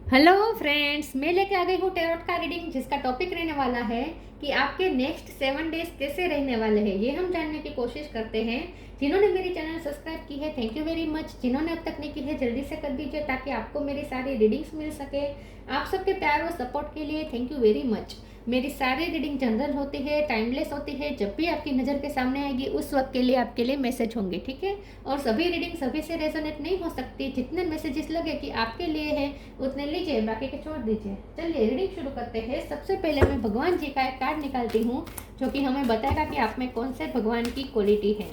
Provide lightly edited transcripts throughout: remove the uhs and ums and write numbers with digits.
Hello friends, मैं लेके आ गई हूँ टैरोट का रीडिंग जिसका टॉपिक रहने वाला है कि आपके नेक्स्ट 7 डेज कैसे रहने वाले हैं। ये हम जानने की कोशिश करते हैं। जिन्होंने मेरी चैनल सब्सक्राइब की है, थैंक यू वेरी मच। जिन्होंने अब तक नहीं की है, जल्दी से कर दीजिए ताकि आपको मेरी सारी रीडिंग्स मिल सके। आप सबके प्यार और सपोर्ट के लिए थैंक यू वेरी मच। मेरी सारी रीडिंग जनरल होती है, टाइमलेस होती है। जब भी आपकी नज़र के सामने आएगी उस वक्त के लिए आपके लिए मैसेज होंगे, ठीक है। और सभी रीडिंग सभी से रेजोनेट नहीं हो सकती। जितने मैसेजेस लगे कि आपके लिए है उतने लीजिए, बाकी के छोड़ दीजिए। चलिए रीडिंग शुरू करते हैं। सबसे पहले मैं भगवान जी का एक कार्ड निकालती हूँ जो कि हमें बताएगा कि आप में कौन से भगवान की क्वालिटी है।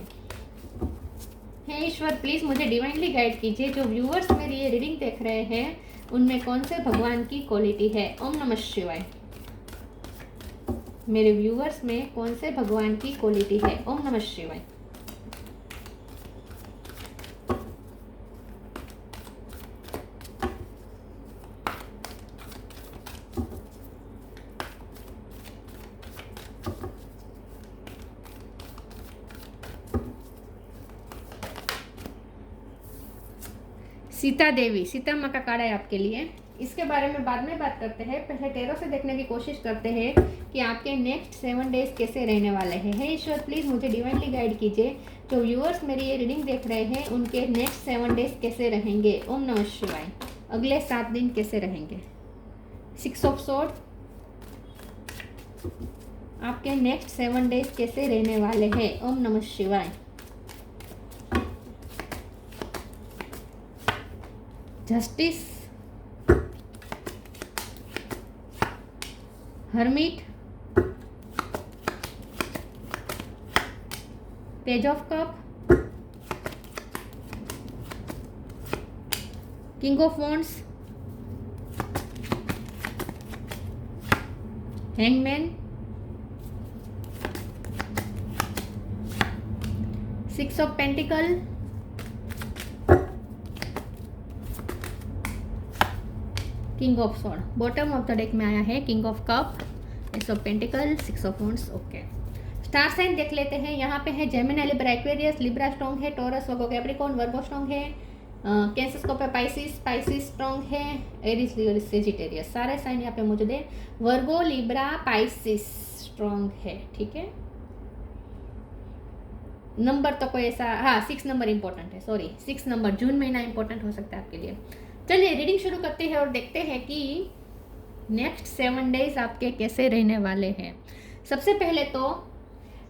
हे ईश्वर, प्लीज़ मुझे डिवाइनली गाइड कीजिए। जो व्यूअर्स मेरी ये रीडिंग देख रहे हैं उनमें कौन से भगवान की क्वालिटी है। ओम नमः शिवाय। मेरे व्यूअर्स में कौन से भगवान की क्वालिटी है। ओम नमः शिवाय। सीता देवी, सीता माँ का कार्ड है आपके लिए। इसके बारे में बाद में बात करते हैं। पहले टैरो से देखने की कोशिश करते हैं कि आपके नेक्स्ट 7 डेज कैसे रहने वाले हैं। हे ईश्वर, प्लीज़ मुझे डिवाइनली गाइड कीजिए। जो व्यूअर्स मेरी ये रीडिंग देख रहे हैं उनके नेक्स्ट 7 डेज कैसे रहेंगे। ओम नमः शिवाय। अगले 7 दिन कैसे रहेंगे। 6 ऑफ स्वॉर्ड। आपके नेक्स्ट 7 डेज कैसे रहने वाले हैं। ओम नमः शिवाय। Justice, hermit, page of cup, king of wands, hangman, 6 of pentacle, king of sword. Bottom of the deck में आया है king of cup, ace of pentacle, 6 of wands. Okay, star sign देख लेते हैं। यहाँ पे है Gemini, Libra, Aquarius. Libra strong है, Taurus, Virgo, Capricorn, Virgo strong है, कैंसर स्कोप है, पाइसिस स्ट्रॉन्ग है, एरिस, लियो, सेजिटेरियस। सारे साइन यहाँ पे मौजूद है। वर्गो, लिब्रा, पाइसिस स्ट्रॉन्ग है, ठीक है। नंबर तो कोई ऐसा, हाँ 6 नंबर इंपॉर्टेंट है, सॉरी 6 नंबर जून महीना इंपॉर्टेंट हो सकता है आपके लिए। चलिए रीडिंग शुरू करते हैं और देखते हैं कि नेक्स्ट 7 डेज आपके कैसे रहने वाले हैं। सबसे पहले तो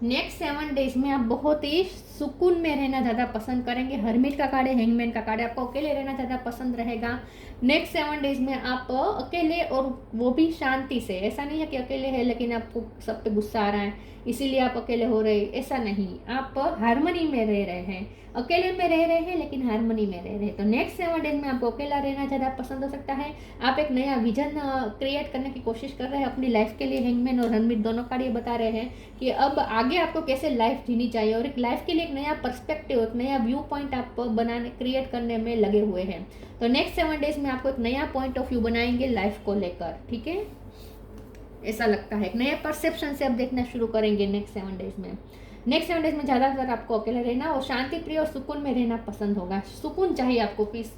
नेक्स्ट 7 डेज में आप बहुत ही सुकून में रहना ज़्यादा पसंद करेंगे। हर्मिट का कार्ड है, हैंगमैन का कार्ड है। आपको अकेले रहना ज़्यादा पसंद रहेगा। नेक्स्ट 7 डेज में आप अकेले, और वो भी शांति से। ऐसा नहीं है कि अकेले है लेकिन आपको सब पे गुस्सा आ रहा है इसीलिए आप अकेले हो रहे, ऐसा नहीं। आप हारमोनी में रह रहे हैं, अकेले में रह रहे हैं लेकिन हारमोनी में रह रहे हैं। तो नेक्स्ट 7 डेज में आपको अकेला रहना ज़्यादा पसंद हो सकता है। आप एक नया विजन क्रिएट करने की कोशिश कर रहे हैं अपनी लाइफ के लिए। हैंगमैन और हर्मिट दोनों कार्ड ये बता रहे हैं कि अब आगे आपको कैसे लाइफ जीनी चाहिए, और एक लाइफ के लिए एक नया पर्सपेक्टिव, एक नया व्यू पॉइंट आप बनाने, क्रिएट करने में लगे हुए हैं। तो नेक्स्ट 7 डेज में आपको एक नया पॉइंट ऑफ व्यू बनाएंगे लाइफ को लेकर, ठीक है। ऐसा लगता है एक नए परसेप्शन से आप देखना शुरू करेंगे नेक्स्ट 7 डेज में। नेक्स्ट 7 डेज में ज़्यादातर आपको अकेले रहना और शांति प्रिय और सुकून में रहना पसंद होगा। सुकून चाहिए आपको। पीस,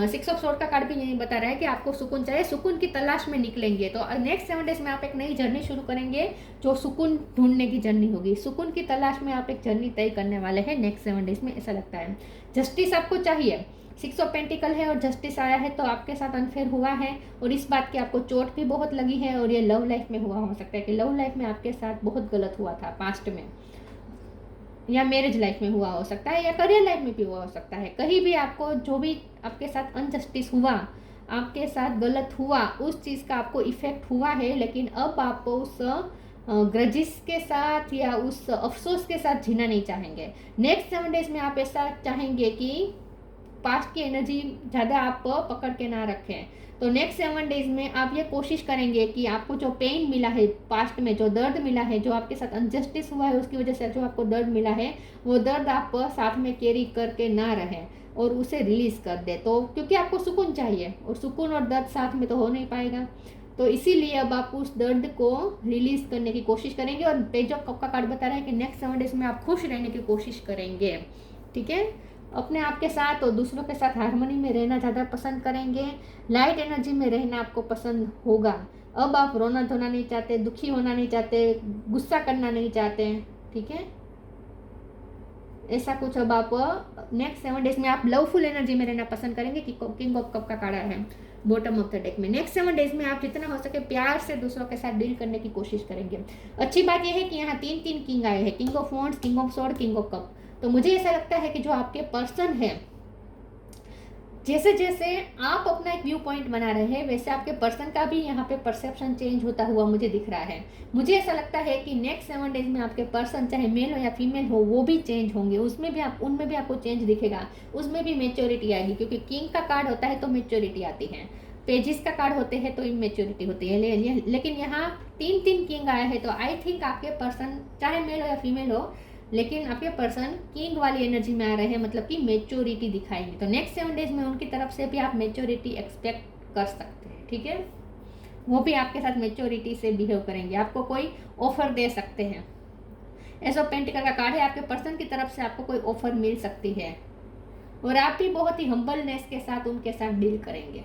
6 ऑफ स्वॉर्ड का कार्ड भी यही बता रहा है कि आपको सुकून चाहिए। सुकून की तलाश में निकलेंगे। तो नेक्स्ट 7 डेज में आप एक नई जर्नी शुरू करेंगे जो सुकून ढूंढने की जर्नी होगी। सुकून की तलाश में आप एक जर्नी तय करने वाले हैं नेक्स्ट 7 डेज में, ऐसा लगता है। जस्टिस आपको चाहिए। 6 ऑफ पेंटिकल है और जस्टिस आया है, तो आपके साथ अनफेयर हुआ है और इस बात की आपको चोट भी बहुत लगी है। और ये लव लाइफ में हुआ हो सकता है कि लव लाइफ में आपके साथ बहुत गलत हुआ था पास्ट में, या मैरिज लाइफ में हुआ हो सकता है, या करियर लाइफ में भी हुआ हो सकता है। कहीं भी आपको जो भी आपके साथ अनजस्टिस हुआ, आपके साथ गलत हुआ, उस चीज़ का आपको इफेक्ट हुआ है। लेकिन अब आप उस ग्रजिस के साथ या उस अफसोस के साथ जीना नहीं चाहेंगे। नेक्स्ट 7 डेज में आप ऐसा चाहेंगे कि पास्ट की एनर्जी ज़्यादा आप पकड़ के ना रखें। तो नेक्स्ट 7 डेज में आप ये कोशिश करेंगे कि आपको जो पेन मिला है पास्ट में, जो दर्द मिला है, जो आपके साथ अनजस्टिस हुआ है उसकी वजह से जो आपको दर्द मिला है, वो दर्द आप साथ में कैरी करके ना रहें और उसे रिलीज़ कर दे। तो क्योंकि आपको सुकून चाहिए और सुकून और दर्द साथ में तो हो नहीं पाएगा, तो इसीलिए अब आप उस दर्द को रिलीज़ करने की कोशिश करेंगे। और पेज ऑफ कप का कार्ड बता रहा है कि नेक्स्ट 7 डेज में आप खुश रहने की कोशिश करेंगे, ठीक है। अपने आप के साथ और दूसरों के साथ हार्मनी में रहना ज़्यादा पसंद करेंगे, लाइट एनर्जी में रहना आपको पसंद होगा। अब आप रोना धोना नहीं चाहते, दुखी होना नहीं चाहते, गुस्सा करना नहीं चाहते, ठीक है। ऐसा कुछ अब आप नेक्स्ट 7 डेज में आप लवफुल एनर्जी में रहना पसंद करेंगे कि किंग ऑफ कप का कार्ड है बॉटम ऑफ द डेक में। नेक्स्ट 7 डेज में आप जितना हो सके प्यार से दूसरों के साथ डील करने की कोशिश करेंगे। अच्छी बात यह है कि यहाँ 3 किंग आए हैं, king of wands, king of sword, king of cup. तो मुझे ऐसा लगता है कि जो आपके पर्सन है, जैसे जैसे आप अपना एक व्यू पॉइंट बना रहे हैं वैसे आपके पर्सन का भी यहाँ पे परसेप्शन चेंज होता हुआ मुझे दिख रहा है। मुझे ऐसा लगता है कि नेक्स्ट 7 डेज में आपके पर्सन चाहे मेल हो या फीमेल हो वो भी चेंज होंगे, उसमें भी आपको चेंज दिखेगा, उसमें भी मेच्योरिटी आएगी, क्योंकि किंग का कार्ड होता है तो मेच्योरिटी आती है, पेजिस का कार्ड होते हैं तो इमेच्योरिटी होती है। लेकिन यहाँ 3 किंग आया है, तो आई थिंक आपके पर्सन चाहे मेल हो या फीमेल हो, लेकिन आपके पर्सन किंग वाली एनर्जी में आ रहे हैं, मतलब कि मेच्योरिटी दिखाएंगे। तो नेक्स्ट 7 डेज में उनकी तरफ से भी आप मेच्योरिटी एक्सपेक्ट कर सकते हैं, ठीक है। वो भी आपके साथ मेच्योरिटी से बिहेव करेंगे, आपको कोई ऑफर दे सकते हैं। एस ऑफ पेंटिकल का कार्ड है, आपके पर्सन की तरफ से आपको कोई ऑफर मिल सकती है और आप भी बहुत ही हम्बलनेस के साथ उनके साथ डील करेंगे।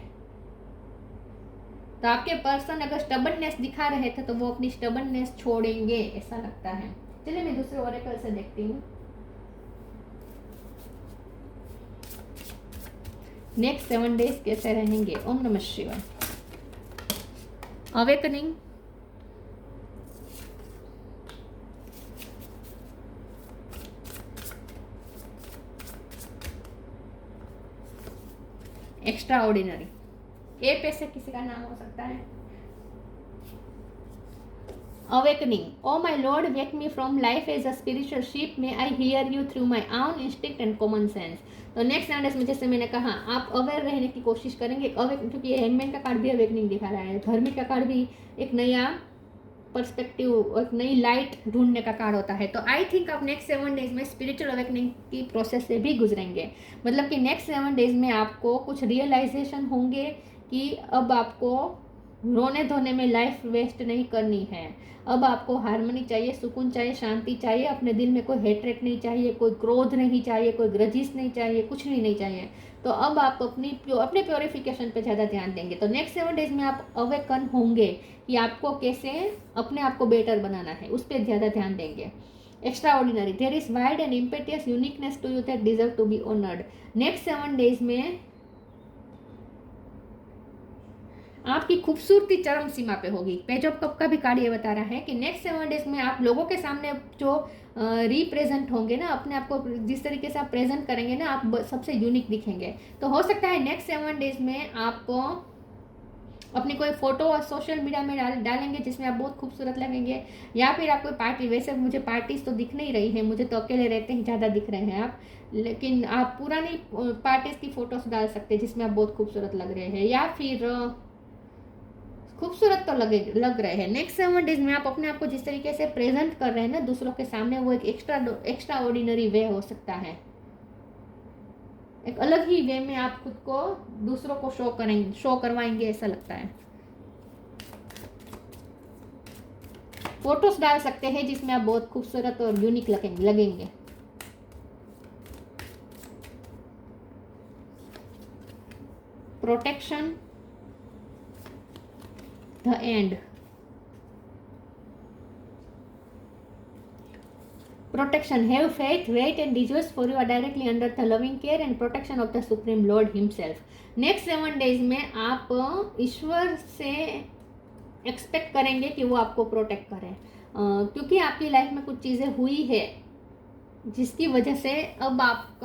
तो आपके पर्सन अगर स्टबर्ननेस दिखा रहे थे तो वो अपनी स्टबर्ननेस छोड़ेंगे, ऐसा लगता है। चलिए मैं दूसरे ओरेकल से देखती हूँ। नेक्स्ट 7 डेज कैसे रहेंगे। ओम नमः शिवाय। अवेकनिंग, एक्स्ट्रा ऑर्डिनरी, ए पे से किसी का नाम हो सकता है। Awakening. Oh my Lord, wake me from life as a spiritual sheep. May I hear you through my own instinct and common sense. तो नेक्स्ट 7 डेज में जैसे मैंने कहा आप अवेयर रहने की कोशिश करेंगे, क्योंकि हैंगमैन का कार्ड भी अवेकनिंग दिखा रहा है, धर्मी का कार्ड भी एक नया पर्सपेक्टिव, एक नई लाइट ढूंढने का कार्ड होता है। तो आई थिंक आप नेक्स्ट 7 डेज में स्पिरिचुअल अवेकनिंग की प्रोसेस से भी गुजरेंगे, मतलब कि नेक्स्ट 7 डेज में आपको कुछ रियलाइजेशन होंगे कि अब आपको रोने धोने में लाइफ वेस्ट नहीं करनी है, अब आपको हार्मनी चाहिए, सुकून चाहिए, शांति चाहिए, अपने दिल में कोई हेट्रेट नहीं चाहिए, कोई क्रोध नहीं चाहिए, कोई ग्रजिस नहीं चाहिए, कुछ भी नहीं चाहिए। तो अब आप अपने प्योरिफिकेशन पे ज़्यादा ध्यान देंगे। तो नेक्स्ट 7 डेज में आप अवेकन होंगे कि आपको कैसे अपने आप को बेटर बनाना है, उस पर ज़्यादा ध्यान देंगे। Extraordinary, there is wide and impetuous uniqueness to you that deserve to be honoured. Next 7 days में आपकी खूबसूरती चरम सीमा पे होगी। पेज ऑफ कप का भी कार्ड ये बता रहा है कि नेक्स्ट 7 डेज में आप लोगों के सामने जो रिप्रेजेंट होंगे ना, अपने आप को जिस तरीके से आप प्रेजेंट करेंगे ना, आप सबसे यूनिक दिखेंगे। तो हो सकता है नेक्स्ट 7 डेज में आप अपनी कोई फोटो सोशल मीडिया में डालेंगे जिसमें आप बहुत खूबसूरत लगेंगे, या फिर आप कोई पार्टी, वैसे मुझे पार्टीज तो दिख नहीं रही है, मुझे तो अकेले रहते ही ज़्यादा दिख रहे हैं आप, लेकिन आप पुरानी पार्टीज की फोटोज डाल सकते हैं जिसमें आप बहुत खूबसूरत लग रहे हैं, या फिर खूबसूरत तो लग रहे हैं। नेक्स्ट 7 डेज में आप अपने आप को जिस तरीके से प्रेजेंट कर रहे हैं ना दूसरों के सामने, वो एक एक्स्ट्रा ऑर्डिनरी वे हो सकता है, एक अलग ही वे में आप खुद को दूसरों को शो करवाएंगे, ऐसा लगता है। फोटोज डाल सकते हैं जिसमें आप बहुत खूबसूरत और यूनिक लगेंगे। Protection, the end, protection, have faith, wait and rejoice, for you are directly under the loving care and protection of the supreme lord himself. Next 7 days में आप ईश्वर से एक्सपेक्ट करेंगे कि वो आपको प्रोटेक्ट करें, क्योंकि आपकी लाइफ में कुछ चीज़ें हुई है जिसकी वजह से अब आप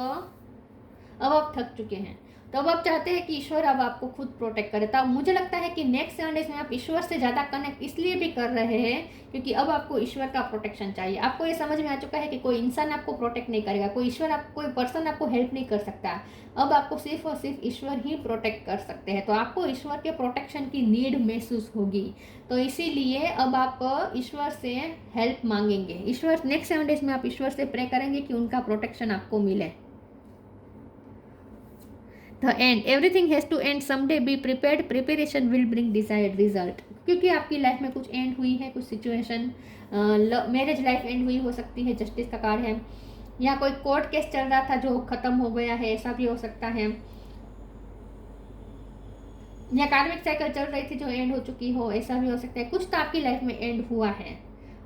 थक चुके हैं, तो अब आप चाहते हैं कि ईश्वर अब आपको खुद प्रोटेक्ट करे। तो मुझे लगता है कि नेक्स्ट 7 डेज में आप ईश्वर से ज़्यादा कनेक्ट इसलिए भी कर रहे हैं क्योंकि अब आपको ईश्वर का प्रोटेक्शन चाहिए। आपको ये समझ में आ चुका है कि कोई इंसान आपको प्रोटेक्ट नहीं करेगा, कोई पर्सन आपको हेल्प नहीं कर सकता, अब आपको सिर्फ और सिर्फ ईश्वर ही प्रोटेक्ट कर सकते हैं। तो आपको ईश्वर के प्रोटेक्शन की नीड महसूस होगी, तो इसीलिए अब आप ईश्वर से हेल्प मांगेंगे। नेक्स्ट 7 डेज में आप ईश्वर से प्रे करेंगे कि उनका प्रोटेक्शन आपको मिले। The end. Everything has to end someday. Be prepared. Preparation will bring desired result. क्योंकि आपकी लाइफ में कुछ एंड हुई है, कुछ सिचुएशन, मैरिज लाइफ एंड हुई हो सकती है, जस्टिस का कार्ड है, या कोई कोर्ट केस चल रहा था जो खत्म हो गया है, ऐसा भी हो सकता है। या कार्मिक साइकिल चल रही थी जो एंड हो चुकी हो, ऐसा भी हो सकता है। कुछ तो आपकी लाइफ में एंड हुआ है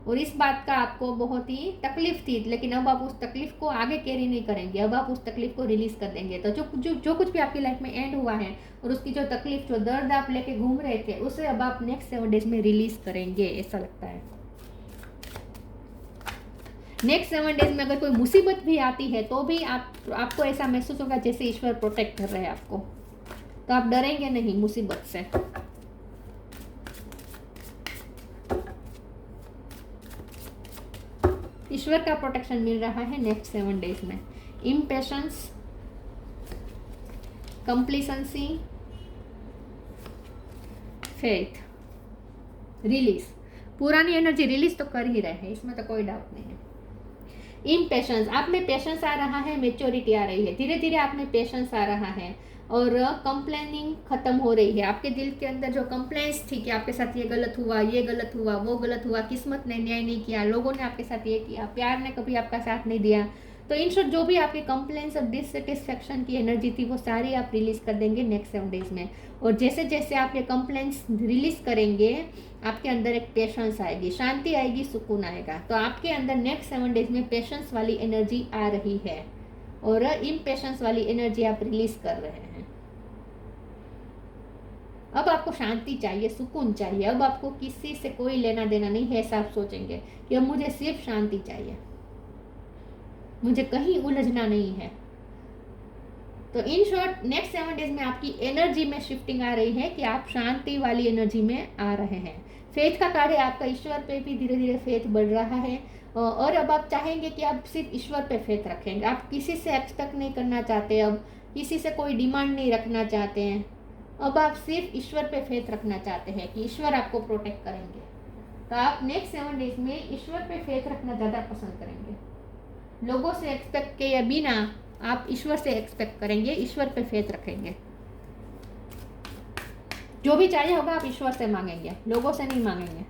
और इस बात का आपको बहुत ही तकलीफ थी, लेकिन अब आप उस तकलीफ को आगे कैरी नहीं करेंगे, अब आप उस तकलीफ को रिलीज कर देंगे। तो जो कुछ भी आपकी लाइफ में एंड हुआ है और उसकी जो तकलीफ, जो दर्द आप लेके घूम रहे थे, उसे अब आप नेक्स्ट 7 डेज में रिलीज करेंगे, ऐसा लगता है। नेक्स्ट 7 डेज में अगर कोई मुसीबत भी आती है तो भी आपको ऐसा महसूस होगा जैसे ईश्वर प्रोटेक्ट कर रहे हैं आपको, तो आप डरेंगे नहीं मुसीबत से। ईश्वर का प्रोटेक्शन मिल रहा है नेक्स्ट 7 डेज में। Impatience, complacency, faith, release. पुरानी एनर्जी रिलीज तो कर ही रहे हैं, इसमें तो कोई डाउट नहीं है। इम्पेशंस, आप में पेशेंस आ रहा है, मेच्योरिटी आ रही है, धीरे धीरे आप में पेशेंस आ रहा है और कंप्लेनिंग खत्म हो रही है। आपके दिल के अंदर जो कंप्लेंट्स थी कि आपके साथ ये गलत हुआ, ये गलत हुआ, वो गलत हुआ, किस्मत ने न्याय नहीं किया, लोगों ने आपके साथ ये किया, प्यार ने कभी आपका साथ नहीं दिया, तो इन शॉर्ट जो भी आपके कंप्लेंट्स और डिससेटिस्फेक्शन की एनर्जी थी वो सारी आप रिलीज कर देंगे नेक्स्ट 7 डेज में। और जैसे जैसे आप ये कंप्लेंट्स रिलीज करेंगे आपके अंदर एक पेशेंस आएगी, शांति आएगी, सुकून आएगा। तो आपके अंदर नेक्स्ट 7 डेज में पेशेंस वाली एनर्जी आ रही है और इम्पेशेंस वाली एनर्जी आप रिलीज कर रहे हैं। अब आपको शांति चाहिए, सुकून चाहिए, अब आपको किसी से कोई लेना देना नहीं है, ऐसा आप सोचेंगे कि अब मुझे सिर्फ शांति चाहिए, मुझे कहीं उलझना नहीं है। तो इन शॉर्ट नेक्स्ट 7 डेज में आपकी एनर्जी में शिफ्टिंग आ रही है कि आप शांति वाली एनर्जी में आ रहे हैं। फेथ का कार्ड है आपका, ईश्वर पे भी धीरे धीरे फेथ बढ़ रहा है और अब आप चाहेंगे कि आप सिर्फ ईश्वर पे फेथ रखेंगे, आप किसी से एक्सपेक्ट नहीं करना चाहते, अब किसी से कोई डिमांड नहीं रखना चाहते हैं, अब आप सिर्फ ईश्वर पे फेथ रखना चाहते हैं कि ईश्वर आपको प्रोटेक्ट करेंगे। तो आप नेक्स्ट 7 डेज में ईश्वर पे फेथ रखना ज़्यादा पसंद करेंगे। लोगों से एक्सपेक्ट किए बिना आप ईश्वर से एक्सपेक्ट करेंगे, ईश्वर पे फेथ रखेंगे। जो भी चाहिए होगा आप ईश्वर से मांगेंगे, लोगों से नहीं मांगेंगे।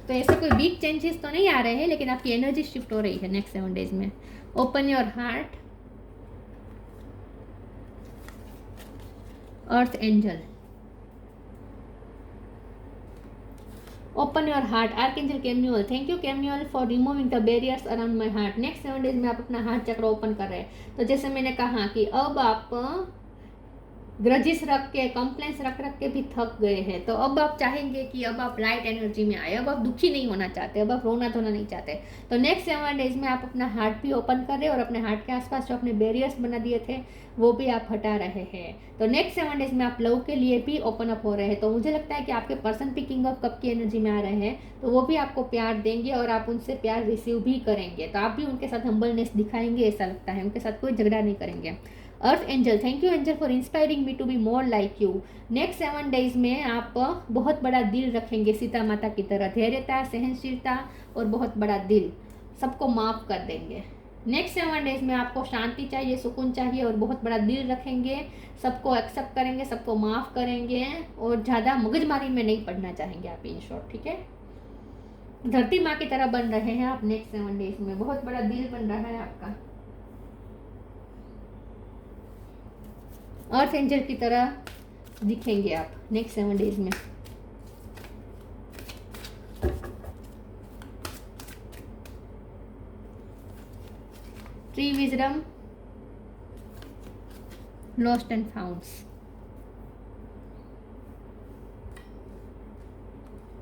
तो ऐसे कोई बिग चेंजेस तो नहीं आ रहे हैं, लेकिन आपकी एनर्जी शिफ्ट हो रही है नेक्स्ट 7 डेज में। Open your heart, earth angel. Open your heart, archangel Chamuel. Thank you Chamuel for removing the barriers around my heart. Next 7 days में आप अपना हार्ट चक्र ओपन कर रहे हैं। तो जैसे मैंने कहा कि अब आप ग्रजिस रख के, कंप्लेंट्स रख के भी थक गए हैं, तो अब आप चाहेंगे कि अब आप लाइट एनर्जी में आए, अब आप दुखी नहीं होना चाहते, अब आप रोना धोना नहीं चाहते। तो नेक्स्ट 7 डेज में आप अपना हार्ट भी ओपन कर रहे हैं और अपने हार्ट के आसपास जो अपने बैरियर्स बना दिए थे वो भी आप हटा रहे हैं। तो नेक्स्ट 7 डेज में आप लव के लिए भी ओपन अप हो रहे हैं। तो मुझे लगता है कि आपके पर्सन पिकिंग अप कप की एनर्जी में आ रहे हैं, तो वो भी आपको प्यार देंगे और आप उनसे प्यार रिसीव भी करेंगे। तो आप भी उनके साथ हम्बलनेस दिखाएंगे, ऐसा लगता है, उनके साथ कोई झगड़ा नहीं करेंगे। Earth angel, thank you angel for inspiring me to be more like you. Next 7 days में आप बहुत बड़ा दिल रखेंगे, सीता माता की तरह, धैर्यता, सहनशीलता और बहुत बड़ा दिल, सबको माफ़ कर देंगे। नेक्स्ट 7 डेज में आपको शांति चाहिए, सुकून चाहिए और बहुत बड़ा दिल रखेंगे, सबको एक्सेप्ट करेंगे, सबको माफ़ करेंगे और ज़्यादा मगजमारी में नहीं पड़ना चाहेंगे आप, इन शॉर्ट, ठीक है। धरती माँ की तरह बन रहे हैं आप नेक्स्ट 7 डेज में, बहुत बड़ा दिल बन रहा है आपका। अर्थ एंजल की तरह दिखेंगे आप नेक्स्ट 7 डेज में। Tree wisdom, lost and founts.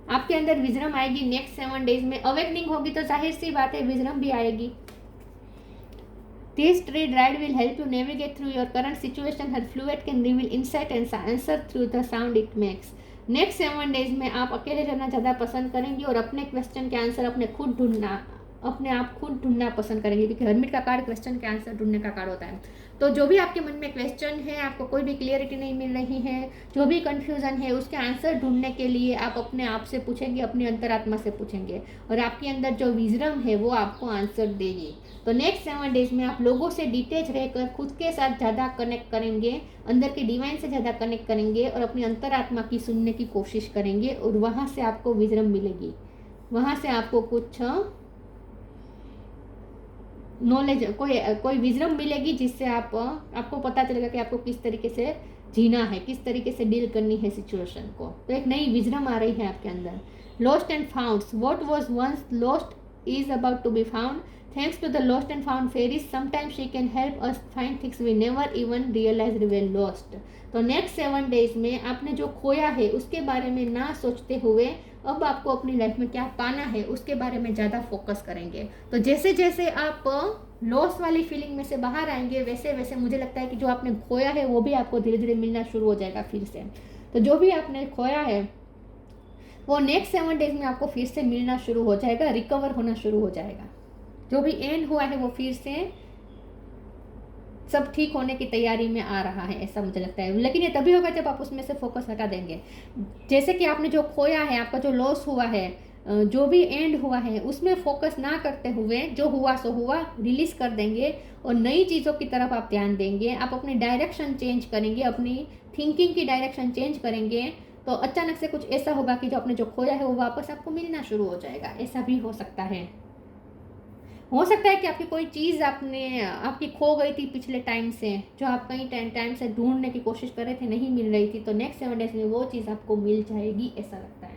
आपके अंदर विजडम आएगी नेक्स्ट 7 डेज में। अवेकनिंग होगी तो जाहिर सी बात है विजडम भी आएगी। This tree guide will help you navigate through your current situation. Her fluid can reveal insight and answer through the sound it makes. Next 7 days में आप अकेले रहना ज़्यादा पसंद करेंगे और अपने क्वेश्चन के आंसर अपने आप खुद ढूंढना पसंद करेंगे, क्योंकि हर्मिट का कार्ड क्वेश्चन के आंसर ढूंढने का कार्ड होता है। तो जो भी आपके मन में क्वेश्चन है, आपको कोई भी क्लियरिटी नहीं मिल रही है, जो भी कंफ्यूजन है, उसके आंसर ढूंढने के लिए आप अपने आप से पूछेंगे, अपनी अंतरात्मा से पूछेंगे और आपके अंदर जो विजडम है वो आपको आंसर देगी। तो नेक्स्ट 7 डेज में आप लोगों से डिटेच रहकर खुद के साथ ज़्यादा कनेक्ट करेंगे, अंदर के डिवाइन से ज़्यादा कनेक्ट करेंगे और अपनी अंतरात्मा की सुनने की कोशिश करेंगे और वहाँ से आपको विजडम मिलेगी। वहाँ से आपको कुछ नॉलेज, कोई विजडम मिलेगी, जिससे आपको पता चलेगा कि आपको किस तरीके से जीना है, किस तरीके से डील करनी है सिचुएशन को। तो एक नई विजडम आ रही है आपके अंदर। Lost and found, what was once lost is about to be found. Thanks to the lost and found fairies, sometimes she can help us find things we never even realize we've lost. तो next 7 days में आपने जो खोया है उसके बारे में ना सोचते हुए अब आपको अपनी लाइफ में क्या पाना है उसके बारे में ज़्यादा फोकस करेंगे। तो जैसे जैसे आप लॉस वाली फीलिंग में से बाहर आएंगे, वैसे वैसे मुझे लगता है कि जो आपने खोया है वो भी आपको धीरे धीरे मिलना शुरू हो जाएगा फिर से। तो जो भी आपने खोया है वो नेक्स्ट 7 डेज में आपको फिर से मिलना शुरू हो जाएगा, रिकवर होना शुरू हो जाएगा। जो भी एंड हुआ है वो फिर से सब ठीक होने की तैयारी में आ रहा है, ऐसा मुझे लगता है। लेकिन ये तभी होगा जब आप उसमें से फोकस हटा देंगे। जैसे कि आपने जो खोया है, आपका जो लॉस हुआ है, जो भी एंड हुआ है, उसमें फोकस ना करते हुए जो हुआ सो हुआ रिलीज कर देंगे और नई चीज़ों की तरफ आप ध्यान देंगे। आप अपनी डायरेक्शन चेंज करेंगे, अपनी थिंकिंग की डायरेक्शन चेंज करेंगे, तो अचानक से कुछ ऐसा होगा कि जो आपने जो खोया है वो वापस आपको मिलना शुरू हो जाएगा। ऐसा भी हो सकता है कि आपकी कोई चीज़ आपकी खो गई थी पिछले टाइम से, जो आप कहीं टाइम से ढूंढने की कोशिश कर रहे थे, नहीं मिल रही थी, तो नेक्स्ट 7 डेज में वो चीज़ आपको मिल जाएगी, ऐसा लगता है।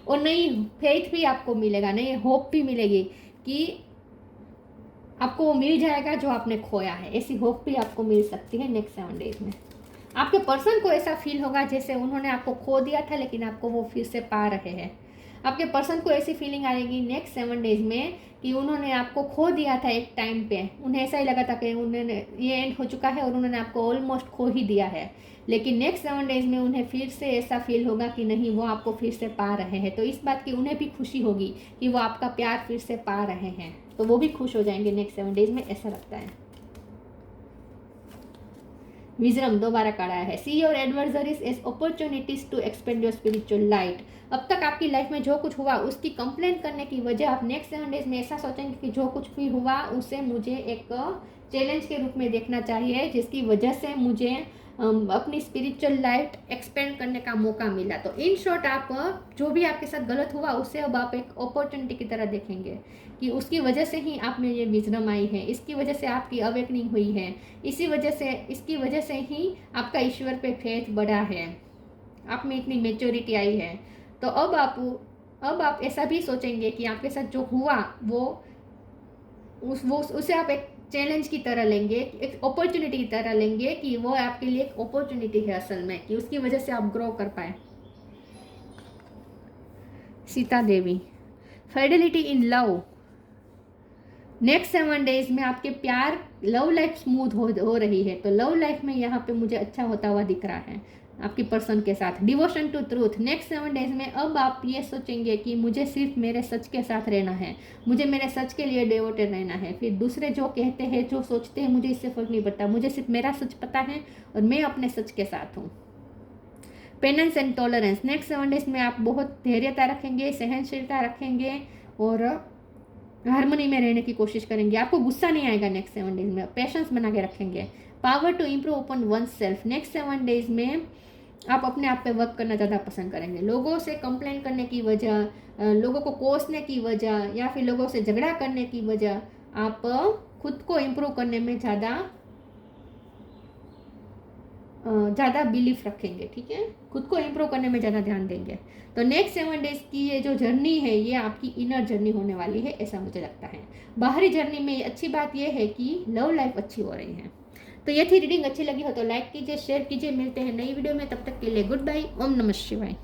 और नई फेथ भी आपको मिलेगा, नई होप भी मिलेगी कि आपको वो मिल जाएगा जो आपने खोया है। ऐसी होप भी आपको मिल सकती है नेक्स्ट 7 डेज में। आपके पर्सन को ऐसा फील होगा जैसे उन्होंने आपको खो दिया था लेकिन आपको वो फिर से पा रहे हैं। आपके पर्सन को ऐसी फीलिंग आएगी नेक्स्ट 7 डेज में कि उन्होंने आपको खो दिया था एक टाइम पे। उन्हें ऐसा ही लगा था कि उन्होंने ये एंड हो चुका है और उन्होंने आपको ऑलमोस्ट खो ही दिया है, लेकिन नेक्स्ट 7 डेज में उन्हें फिर से ऐसा फील होगा कि नहीं, वो आपको फिर से पा रहे हैं। तो इस बात की उन्हें भी खुशी होगी कि वो आपका प्यार फिर से पा रहे हैं, तो वो भी खुश हो जाएंगे नेक्स्ट 7 डेज में, ऐसा लगता है। विजडम दोबारा काढ़ा है। See your adversaries as opportunities to expand your spiritual light. अब तक आपकी लाइफ में जो कुछ हुआ उसकी कंप्लेंट करने की वजह आप नेक्स्ट 7 डेज में ऐसा सोचेंगे कि जो कुछ भी हुआ उसे मुझे एक चैलेंज के रूप में देखना चाहिए, जिसकी वजह से मुझे अपनी स्पिरिचुअल लाइट एक्सपेंड करने का मौका मिला। तो इन शॉर्ट आप जो भी आपके साथ गलत हुआ उसे अब आप एक अपॉर्चुनिटी की तरह देखेंगे कि उसकी वजह से ही आप में ये विजडम आई है, इसकी वजह से आपकी अवेकनिंग हुई है, इसकी वजह से ही आपका ईश्वर पे फेथ बढ़ा है, आप में इतनी मेच्योरिटी आई है। तो अब आप ऐसा भी सोचेंगे कि आपके साथ जो हुआ उसे आप एक चैलेंज की तरह लेंगे, एक अपॉर्चुनिटी की तरह लेंगे कि वो आपके लिए एक अपॉर्चुनिटी है असल में, कि उसकी वजह से आप ग्रो कर पाए। Sita Devi, fidelity in love. Next 7 days में आपके प्यार लव लाइफ स्मूथ हो रही है। तो लव लाइफ में यहाँ पे मुझे अच्छा होता हुआ दिख रहा है आपकी पर्सन के साथ। Devotion to truth. Next 7 days में अब आप ये सोचेंगे कि मुझे सिर्फ मेरे सच के साथ रहना है, मुझे मेरे सच के लिए डिवोटेड रहना है। फिर दूसरे जो कहते हैं, जो सोचते हैं, मुझे इससे फर्क नहीं पड़ता, मुझे सिर्फ मेरा सच पता है और मैं अपने सच के साथ हूँ। Penance and tolerance. Next 7 days में आप बहुत धैर्यता रखेंगे, सहनशीलता रखेंगे और हार्मनी में रहने की कोशिश करेंगे। आपको गुस्सा नहीं आएगा नेक्स्ट 7 डेज में, पेशेंस बना के रखेंगे। Power to improve upon one self. Next 7 days में आप अपने आप पे वर्क करना ज़्यादा पसंद करेंगे। लोगों से कंप्लेंट करने की वजह, लोगों को कोसने की वजह या फिर लोगों से झगड़ा करने की वजह आप खुद को इम्प्रूव करने में ज़्यादा बिलीफ रखेंगे। ठीक है, खुद को इम्प्रूव करने में ज़्यादा ध्यान देंगे। तो नेक्स्ट 7 डेज की ये जो जर्नी है ये आपकी इनर जर्नी होने वाली है, ऐसा मुझे लगता है। बाहरी जर्नी में अच्छी बात ये है कि लव लाइफ अच्छी हो रही है। तो ये थी रीडिंग। अच्छी लगी हो तो लाइक कीजिए, शेयर कीजिए। मिलते हैं नई वीडियो में, तब तक के लिए गुड बाय। ओम नमः शिवाय।